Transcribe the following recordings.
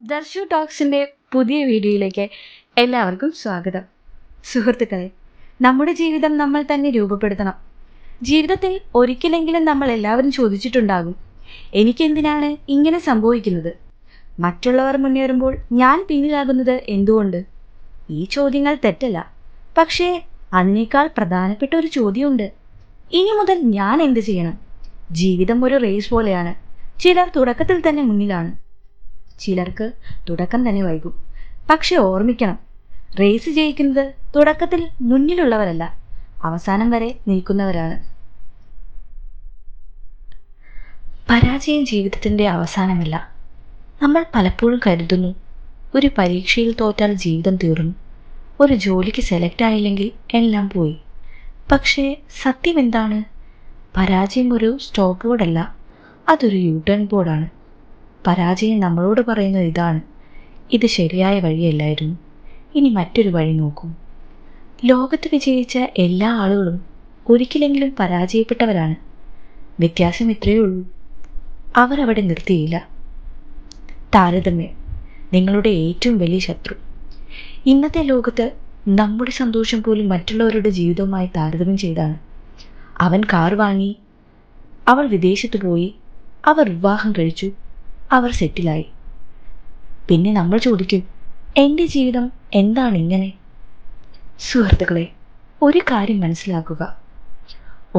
ദർശു ടോക്സിൻ്റെ പുതിയ വീഡിയോയിലേക്ക് എല്ലാവർക്കും സ്വാഗതം. സുഹൃത്തുക്കളെ, നമ്മുടെ ജീവിതം നമ്മൾ തന്നെ രൂപപ്പെടുത്തണം. ജീവിതത്തിൽ ഒരിക്കലെങ്കിലും നമ്മൾ എല്ലാവരും ചോദിച്ചിട്ടുണ്ടാകും, എനിക്കെന്തിനാണ് ഇങ്ങനെ സംഭവിക്കുന്നത്? മറ്റുള്ളവർ മുന്നേറുമ്പോൾ ഞാൻ പിന്നിലാകുന്നത് എന്തുകൊണ്ട്? ഈ ചോദ്യങ്ങൾ തെറ്റല്ല, പക്ഷേ അതിനേക്കാൾ പ്രധാനപ്പെട്ട ഒരു ചോദ്യമുണ്ട്. ഇനി മുതൽ ഞാൻ എന്ത് ചെയ്യണം? ജീവിതം ഒരു റേസ് പോലെയാണ്. ചിലർ തുടക്കത്തിൽ തന്നെ മുന്നിലാണ്, ചിലർക്ക് തുടക്കം തന്നെ വൈകും. പക്ഷെ ഓർമ്മിക്കണം, റേസ് ജയിക്കുന്നത് തുടക്കത്തിൽ മുന്നിലുള്ളവരല്ല, അവസാനം വരെ നിൽക്കുന്നവരാണ്. പരാജയം ജീവിതത്തിൻ്റെ അവസാനമല്ല. നമ്മൾ പലപ്പോഴും കരുതുന്നു, ഒരു പരീക്ഷയിൽ തോറ്റാൽ ജീവിതം തീർന്നു, ഒരു ജോലിക്ക് സെലക്ട് ആയില്ലെങ്കിൽ എല്ലാം പോയി. പക്ഷേ സത്യം എന്താണ്? പരാജയം ഒരു സ്റ്റോപ്പ് ബോർഡല്ല, അതൊരു യു ടേൺ ബോർഡാണ്. പരാജയം നമ്മളോട് പറയുന്നത് ഇതാണ്: ഇത് ശരിയായ വഴിയല്ലായിരുന്നു, ഇനി മറ്റൊരു വഴി നോക്കൂ. ലോകത്ത് വിജയിച്ച എല്ലാ ആളുകളും ഒരിക്കലെങ്കിലും പരാജയപ്പെട്ടവരാണ്. വ്യത്യാസം ഇത്രയേ ഉള്ളൂ, അവരവിടെ നിർത്തിയില്ല. താരതമ്യം നിങ്ങളുടെ ഏറ്റവും വലിയ ശത്രു. ഇന്നത്തെ ലോകത്ത് നമ്മുടെ സന്തോഷം പോലും മറ്റുള്ളവരുടെ ജീവിതവുമായി താരതമ്യം ചെയ്താണ്. അവൻ കാർ വാങ്ങി, അവൾ വിദേശത്ത് പോയി, അവർ വിവാഹം കഴിച്ചു, അവർ സെറ്റിലായി. പിന്നെ നമ്മൾ ചോദിക്കും, എൻ്റെ ജീവിതം എന്താണ് ഇങ്ങനെ? സുഹൃത്തുക്കളെ, ഒരു കാര്യം മനസ്സിലാക്കുക,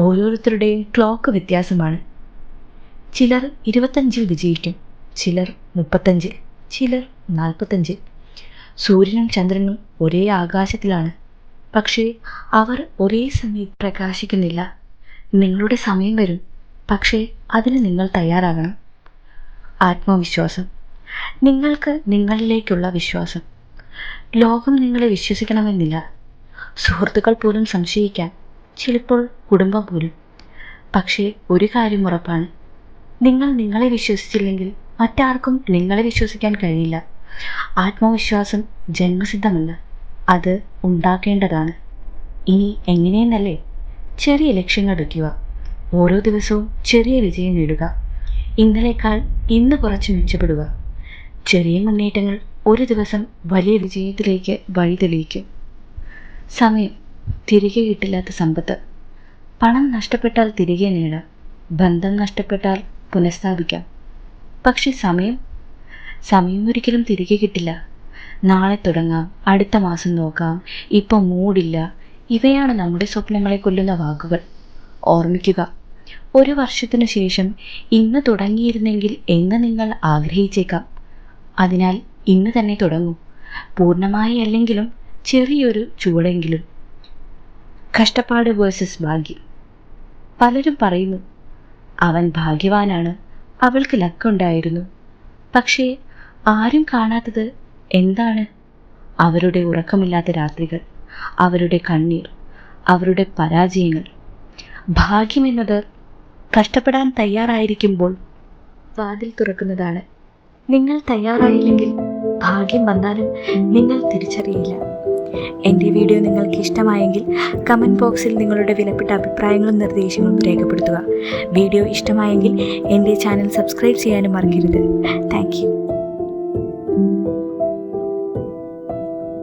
ഓരോരുത്തരുടെയും ക്ലോക്ക് വ്യത്യാസമാണ്. ചിലർ 25-ൽ വിജയിക്കും, ചിലർ 35-ൽ, ചിലർ 40-ൽ. സൂര്യനും ചന്ദ്രനും ഒരേ ആകാശത്തിലാണ്, പക്ഷേ അവർ ഒരേ സമയത്ത് പ്രകാശിക്കുന്നില്ല. നിങ്ങളുടെ സമയം വരും, പക്ഷേ അതിന് നിങ്ങൾ തയ്യാറാകണം. ആത്മവിശ്വാസം, നിങ്ങൾക്ക് നിങ്ങളിലേക്കുള്ള വിശ്വാസം. ലോകം നിങ്ങളെ വിശ്വസിക്കണമെന്നില്ല, സുഹൃത്തുക്കൾ പോലും സംശയിക്കാം, ചിലപ്പോൾ കുടുംബം പോലും. പക്ഷേ ഒരു കാര്യം ഉറപ്പാണ്, നിങ്ങൾ നിങ്ങളെ വിശ്വസിച്ചില്ലെങ്കിൽ മറ്റാർക്കും നിങ്ങളെ വിശ്വസിക്കാൻ കഴിയില്ല. ആത്മവിശ്വാസം ജന്മസിദ്ധമല്ല, അത് ഉണ്ടാക്കേണ്ടതാണ്. ഇനി എങ്ങനെയെന്നല്ലേ? ചെറിയ ലക്ഷ്യങ്ങൾ വയ്ക്കുക, ഓരോ ദിവസവും ചെറിയ വിജയം നേടുക, ഇന്നലേക്കാൾ ഇന്ന് കുറച്ച് മെച്ചപ്പെടുക. ചെറിയ മുന്നേറ്റങ്ങൾ ഒരു ദിവസം വലിയ വിജയത്തിലേക്ക് വഴി തെളിയിക്കും. സമയം തിരികെ കിട്ടില്ലാത്ത സമ്പത്ത്. പണം നഷ്ടപ്പെട്ടാൽ തിരികെ നേടാം, ബന്ധം നഷ്ടപ്പെട്ടാൽ പുനഃസ്ഥാപിക്കാം. പക്ഷെ സമയം ഒരിക്കലും തിരികെ കിട്ടില്ല. നാളെ തുടങ്ങാം, അടുത്ത മാസം നോക്കാം, ഇപ്പം മൂടില്ല, ഇവയാണ് നമ്മുടെ സ്വപ്നങ്ങളെ കൊല്ലുന്ന വാക്കുകൾ. ഓർമ്മിക്കുക, ഒരു വർഷത്തിനു ശേഷം ഇന്ന് തുടങ്ങിയിരുന്നെങ്കിൽ എന്ന് നിങ്ങൾ ആഗ്രഹിച്ചേക്കാം. അതിനാൽ ഇന്ന് തന്നെ തുടങ്ങൂ, പൂർണ്ണമായി അല്ലെങ്കിലും ചെറിയൊരു ചുവടെങ്കിലും. കഷ്ടപ്പാട് വേഴ്സസ് ഭാഗ്യം. പലരും പറയുന്നു, അവൻ ഭാഗ്യവാനാണ്, അവൾക്ക് ലക്കുണ്ടായിരുന്നു. പക്ഷേ ആരും കാണാത്തത് എന്താണ്? അവരുടെ ഉറക്കമില്ലാത്ത രാത്രികൾ, അവരുടെ കണ്ണീർ, അവരുടെ പരാജയങ്ങൾ. ഭാഗ്യമെന്നത് കഷ്ടപ്പെടാൻ തയ്യാറായിരിക്കുമ്പോൾ വാതിൽ തുറക്കുന്നതാണ്. നിങ്ങൾ തയ്യാറായില്ലെങ്കിൽ ഭാഗ്യം വന്നാലും നിങ്ങൾ തിരിച്ചറിയില്ല. എൻ്റെ വീഡിയോ നിങ്ങൾക്ക് ഇഷ്ടമായെങ്കിൽ കമൻറ്റ് ബോക്സിൽ നിങ്ങളുടെ വിലപ്പെട്ട അഭിപ്രായങ്ങളും നിർദ്ദേശങ്ങളും രേഖപ്പെടുത്തുക. വീഡിയോ ഇഷ്ടമായെങ്കിൽ എൻ്റെ ചാനൽ സബ്സ്ക്രൈബ് ചെയ്യാനും മറക്കരുത്. Thank you.